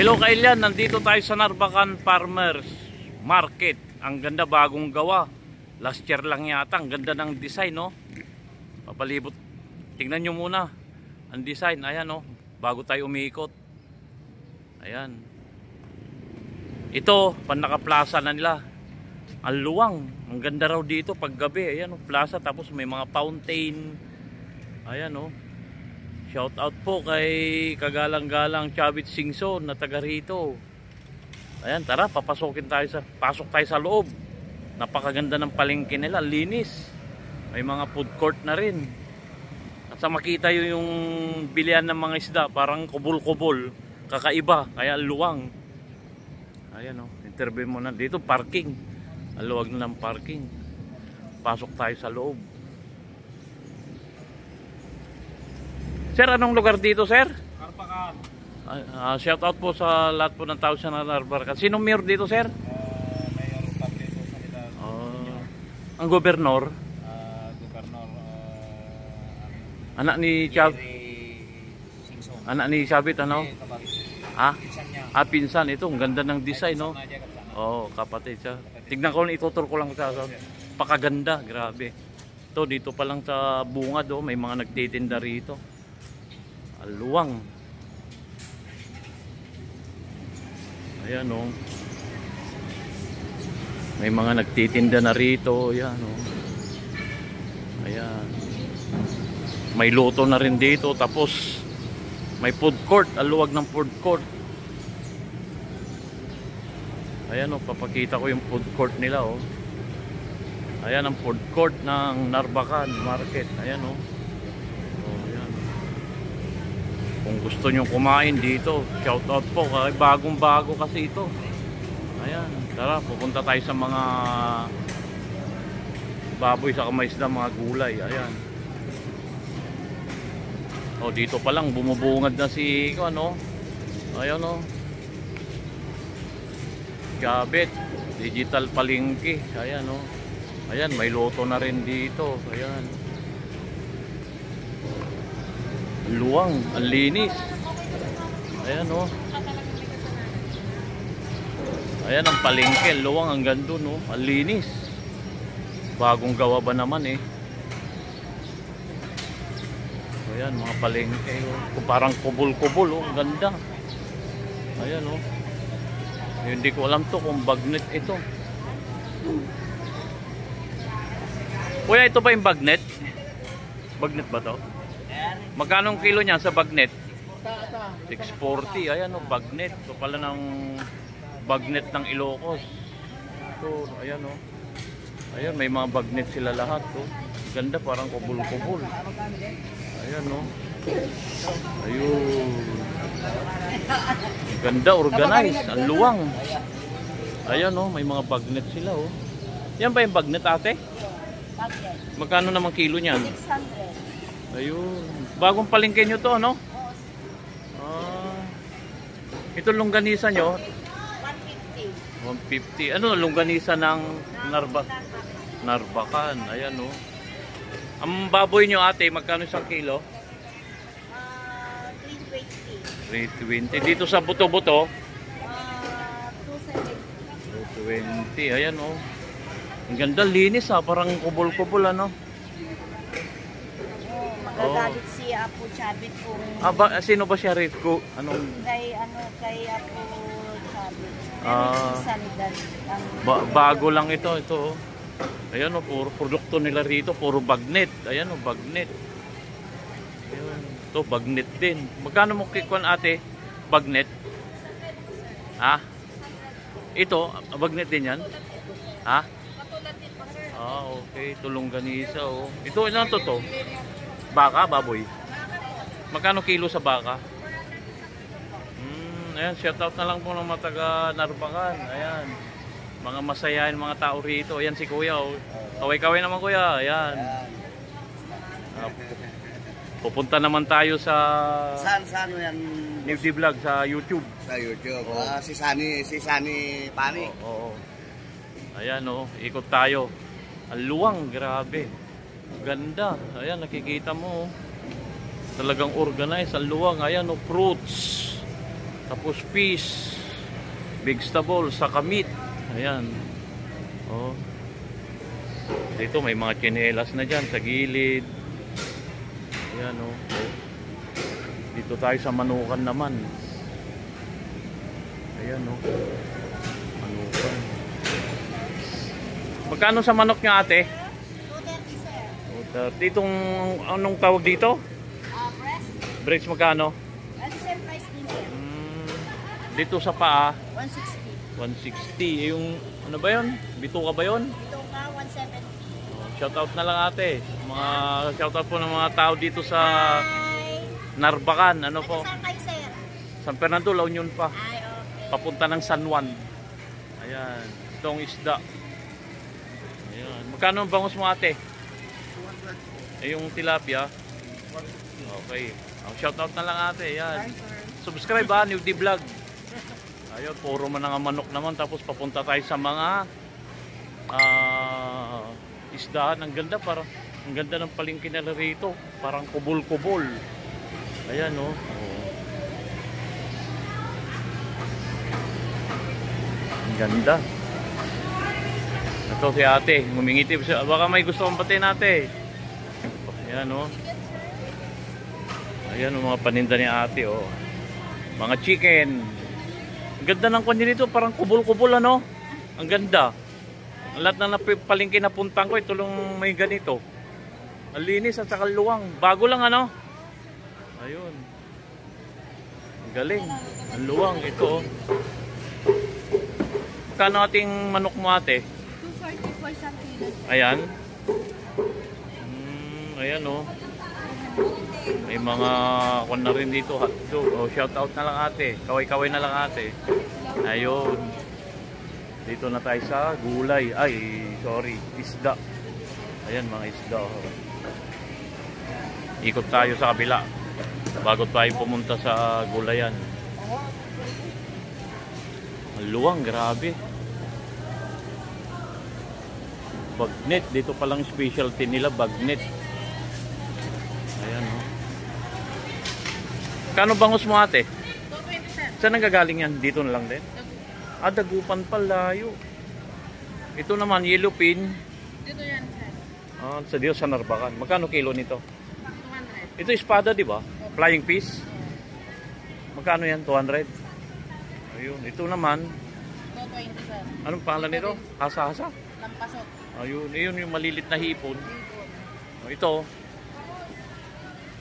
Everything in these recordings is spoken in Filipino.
Hello Kailian, nandito tayo sa Narvacan Farmers Market. Ang ganda, bagong gawa. Last year lang yata. Ang ganda ng design, no? Papalibot. Tingnan nyo muna ang design. Ayan, no? Bago tayo umiikot. Ayan. Ito, panakaplaza na nila. Ang luwang. Ang ganda raw dito pag gabi. Ayan, no? Plaza. Tapos may mga fountain. Ayan, no? Shout out po kay kagalang-galang Chavit Singson na taga rito. Ayan, tara, pasok tayo sa loob. Napakaganda ng palengke nila, linis. May mga food court na rin. At sa makita yung bilihan ng mga isda, parang kubol-kubol, kakaiba, kaya luwang. Ayan, oh, interview mo na dito, parking. Aluwag na ng parking. Pasok tayo sa loob. Sir, anong lugar dito, sir? Narvacan. Shout out po sa lahat po ng tao sa Narvacan. Sinong mayor dito, sir? Mayor Pablito Salidad. Ang gobernador? Gobernador. Anak ni Chavit. Anak ni Chavit, ano? Ha? Pinsan. Ito, ang ganda ng design, no? Oo, kapatid siya. Tignan ko, itutur ko lang sa pakaganda, grabe. Ito, dito pa lang sa bungad, oh, may mga nagtitinda rito. Luwang. Ayan, oh. May mga nagtitinda na rito. Ayan, oh. Ayan. May luto na rin dito. Tapos may food court. Aluwag ng food court. Ayan, oh. Papakita ko yung food court nila, oh. Ayan ang food court ng Narvacan Market. Ayan, oh. Kung gusto nyo kumain dito, shout out po. Bagong bago kasi ito. Ayan, tara, pupunta tayo sa mga baboy sa kamaisda, mga gulay. Ayan. O, dito pa lang bumubungad na si ano. Ayan, o. Chavit Digital Palengke. Ayan, o. Ayan, may loto na rin dito. Ayan. Luwang, ang linis. Ayan, oh. Ayan ang palengke, luwang, ang ganda, no? Ang linis. Bagong gawa ba naman, eh. Ayan, mga palengke, oh. Parang kubol-kubol, oh. Ang ganda. Ayan, oh. Hindi ko alam to kung bagnet ito. Kuya, ito ba yung bagnet? Bagnet ba to? Magkano kilo niya sa bagnet? 640. Ayan, o, bagnet. Ito pala ng bagnet ng Ilocos. Ito, ayan, o. Ayan, may mga bagnet sila lahat, o. Ganda, parang kubul-kubul. Ayan, o. Ayun. Ganda, organized. Ang luwang. Ayan, o. May mga bagnet sila, o. Yan ba yung bagnet, ate? Bagnet. Magkano naman kilo niyan? 600. Ayun. Bagong palengke nyo to, ano? Ito longganisa nyo? 150. 150. Ano longganisa ng Narvacan? Ayan, oh. Ang baboy nyo, ate, magkano isang kilo? 320. 320. Dito sa buto-buto? 270. 220. Ayan, oh. Ang ganda, linis, ha. Parang kubol-kubol, ano? Magagalit si Apo Chavit kung Sino ba siya, Rico? Anong? kay Apo Chavit. Salidad. Bago lang ito, oh. Ayan, oh, puro produkto nila rito, puro bagnet. Ayan, oh, bagnet. Ayan, ito, bagnet din. Magkano mo kikuan, ate? Bagnet? Ha? Ito, bagnet din yan? Ha? Okay, tulong ganisa, oh. Ito, ilan to? Baka, baboy. Magkano kilo sa baka? Ayan, shout out na lang po ng mga taga Narvacan. Ayan. Mga masayahin mga tao rito. Ayan si kuya, oh. Kaway-kaway naman, kuya. Ayan. Pupunta naman tayo sa Saan yan? New D Vlog sa YouTube. Sa YouTube. Oh. Si Sunny Pani. Oo. Ayan, oh. Ikot tayo. Ang luwang, grabe. Ganda. Ayan, nakikita mo. Talagang organized. Ang luwang. Ayan, oh, fruits. Tapos fish, vegetable, saka meat. Ayan. Oh. Dito may mga tsinelas na dyan sa gilid. Ayan oh. Dito tayo sa manukan naman. Ayan oh. Manukan. Magkano sa manok niya ate? 230 sir. Ditong anong tawag dito? Breast. Breast magkano? The same price din sir. Dito sa paa 160. 160. Yung ano ba 'yon? Bituka ba 'yon? Ito ka 170. Shoutout na lang ate. Mga shoutout po ng mga tao dito sa Hi. Narbacan. Ano po? Saan kayo sir? San Fernando, La Union pa. Ay, okay. Papunta ng San Juan. Ayan. Itong isda. Ayan. Magkano ang bangus mo ate? Yung tilapia? Okay. Shoutout na lang ate. Ayan. Subscribe ha, New D Vlog. Ayun, puro man nga manok naman. Tapos papunta tayo sa mga isdaan. Ang ganda, parang ang ganda ng palengke nila rito. Parang kubol-kubol. Ayan oh. Ang ganda. Ito si ate, ngumingiti siya. Baka may gusto kong batiin ate. Ayan oh. Ayan oh, mga paninda ni ate oh. Mga chicken. Ang ganda ng kanya dito, parang kubol-kubol ano. Ang ganda. Ang lahat na palengke na puntan ko, ito lang may ganito. Ang linis at saka luwang. Bago lang ano. Ayun. Ang galing. Ang luwang ito oh. Kano ating manok mo ate? 240 for some kilos. Ayan. Ayan oh. May mga kung na rin dito hotdog. Oh, shout out na lang ate. Kaway-kaway na lang ate. Ayun. Dito na tayo sa gulay. Ay, sorry. Isda. Ayan mga isda. Oh. Ikot tayo sa kabila. Bago tayo pumunta sa gulayan. Ang luwang, grabe. Bagnet. Dito palang specialty nila, bagnet. Ayan o. Kano bangus mo ate? 220 sir. Saan nanggagaling yan? Dito na lang din? Dagupan pa, layo. Ito naman, yellow pin. Dito yan sir. Sa Diyos, sa Narbacan. Magkano kilo nito? 200. Ito espada, di ba? Flying fish. Magkano yan? 200? Ayun. Ito naman, 220 sir. anong pangalan nito? Hasa-hasa? Lampasok. Ayun. Ayun yung malilit na hipon. Ito.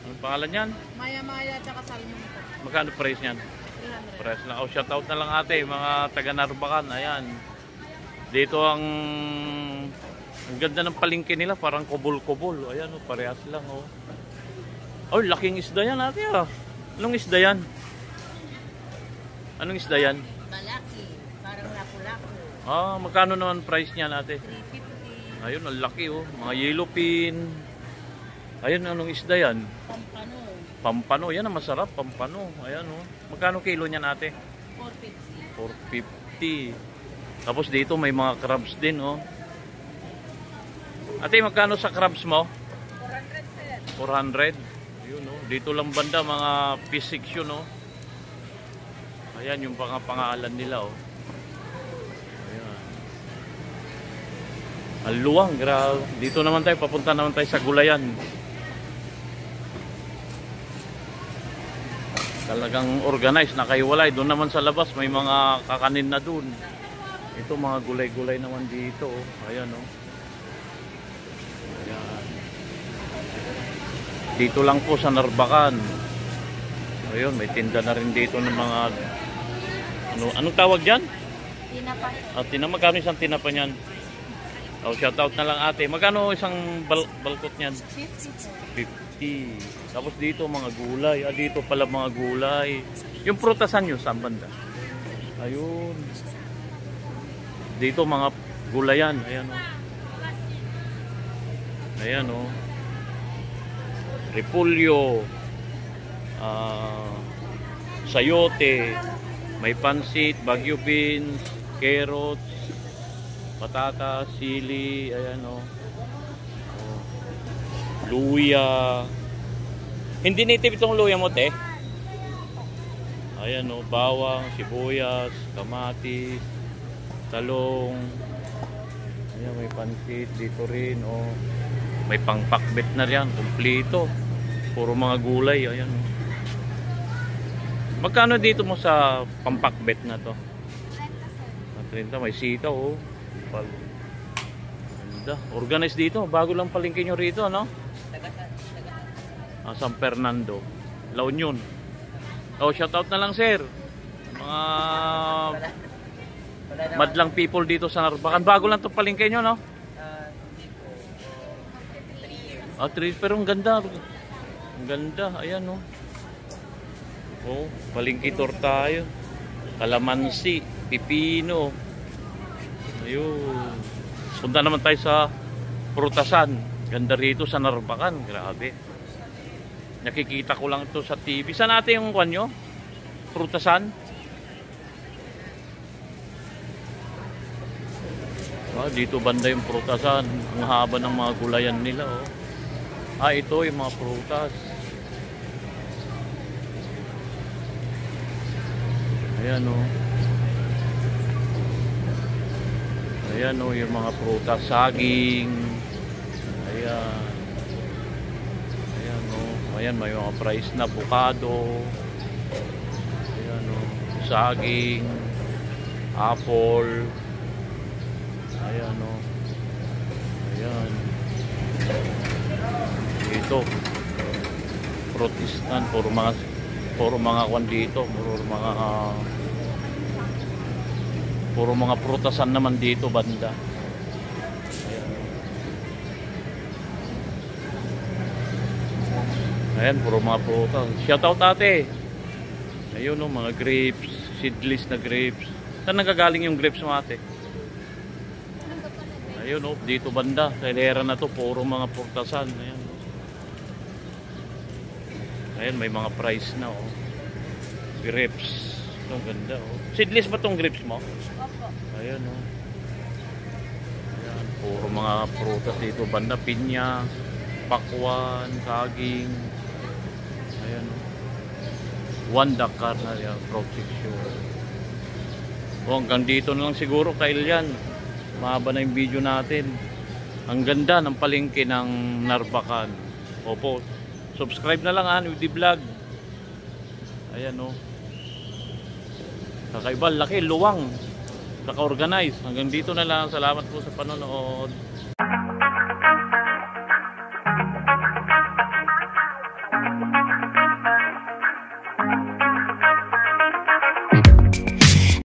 Anong pangalan yan? Maya-maya tsaka salmon po. Magkano price niyan? 300. Price lang. Oh, shout out na lang ate, mga taga Narbacan. Ayan. Dito ang ganda ng palengke nila, parang kubol-kubol. Ayan, oh, parehas lang oh. Oh, laking isda yan ate ah. Anong isda yan? Anong isda yan? Malaki. Parang lapu-lapu. Magkano naman price niyan ate? 350. Ayun, ang laki oh. Mga yellow pin. Ayun, anong isda yan? Pampano. Pampano. Yan ang masarap, pampano. Ayan oh. Magkano kilo niyan ate? 450. 450. Tapos dito may mga crabs din oh. Ate, magkano sa crabs mo? 400 sir. 400. Ayun oh. Dito lang banda mga fish section oh. Ayan yung pangalan nila oh. Ayan. Ang luwang, grabe. Dito naman tayo, papunta naman tayo sa gulayan. Talagang organized, nakaiwalay. Doon naman sa labas, may mga kakanin na doon. Ito mga gulay-gulay naman dito oh. Ayan oh. Ayan. Dito lang po sa Narbacan. Ayun, may tinda na rin dito ng mga anong tawag diyan? Tinapa. Magkano isang tinapa niyan? Oh, shout out na lang ate. Magkano isang balkot niyan? 50 sir. 50. Tapos dito mga gulay. Dito pala mga gulay. Yung prutasan nyo, saan banda? Ayun. Dito mga gulayan. Ayan o. Ayan o. Repulyo. Sayote. May pansit, bagyo beans, carrots, patatas, sili, ayan o. Luya. Hindi native itong luya mo, te? Ayan o, bawang, sibuyas, kamatis, talong. Ayan, may pansit dito rin o. May pangpakbet na riyan, kumplito. Puro mga gulay, ayan o. Magkano dito mo sa pampakbet na to? 30, may sitaw o. Ganda. Organized dito, bago lang palengke nyo rito, no? San Fernando, La Union. Oh, shoutout na lang, sir. Mga madlang people dito sa Narvacan. Bago lang to palengke nyo, no? Ah, 3 pero ang ganda. Ang ganda, ayan, no. Oh, palengke tour tayo. Kalamansi, pipino. Ayun. Punta naman tayo sa prutasan. Ganda rito sa Narvacan, grabe. Nakikita ko lang ito sa TV. Saan natin yung kwan nyo? Prutasan? Ah, dito banda yung prutasan. Ang haba ng mga gulayan nila. Oh. Ah, ito yung mga prutas. Ayan o. Oh. Ayan o, yung mga prutas. Saging. Ayan. Ayan o. Ayan, may mga price na avocado. Ayan o. Saging. Apple. Ayan o. Ayan. Ito. Protestant. Puro mga kwan dito. Puro mga prutasan naman dito banda. Ayan, puro mga prutas. Shoutout ate. Ayun o, mga grapes. Seedless na grapes. Saan nagagaling yung grapes mo ate? Ayun o, dito banda. Sa hilera na to, puro mga prutasan. Ayan. Ayan, may mga price na o. Grapes. Ang ganda o. Seedless ba tong grapes mo? Opo. Ayan o. Ayan, puro mga prutas dito banda. Pinya, pakwan, saging. Ayan o. One Dakar na yan, protection. O, hanggang dito na lang siguro, Kailian. Mahaba na yung video natin. Ang ganda ng palengke ng Narvacan. Opo. Subscribe na lang with the vlog. Ayan o. Kakaiba, laki, luwang. Naka-organize. Hanggang dito na lang. Salamat po sa panonood.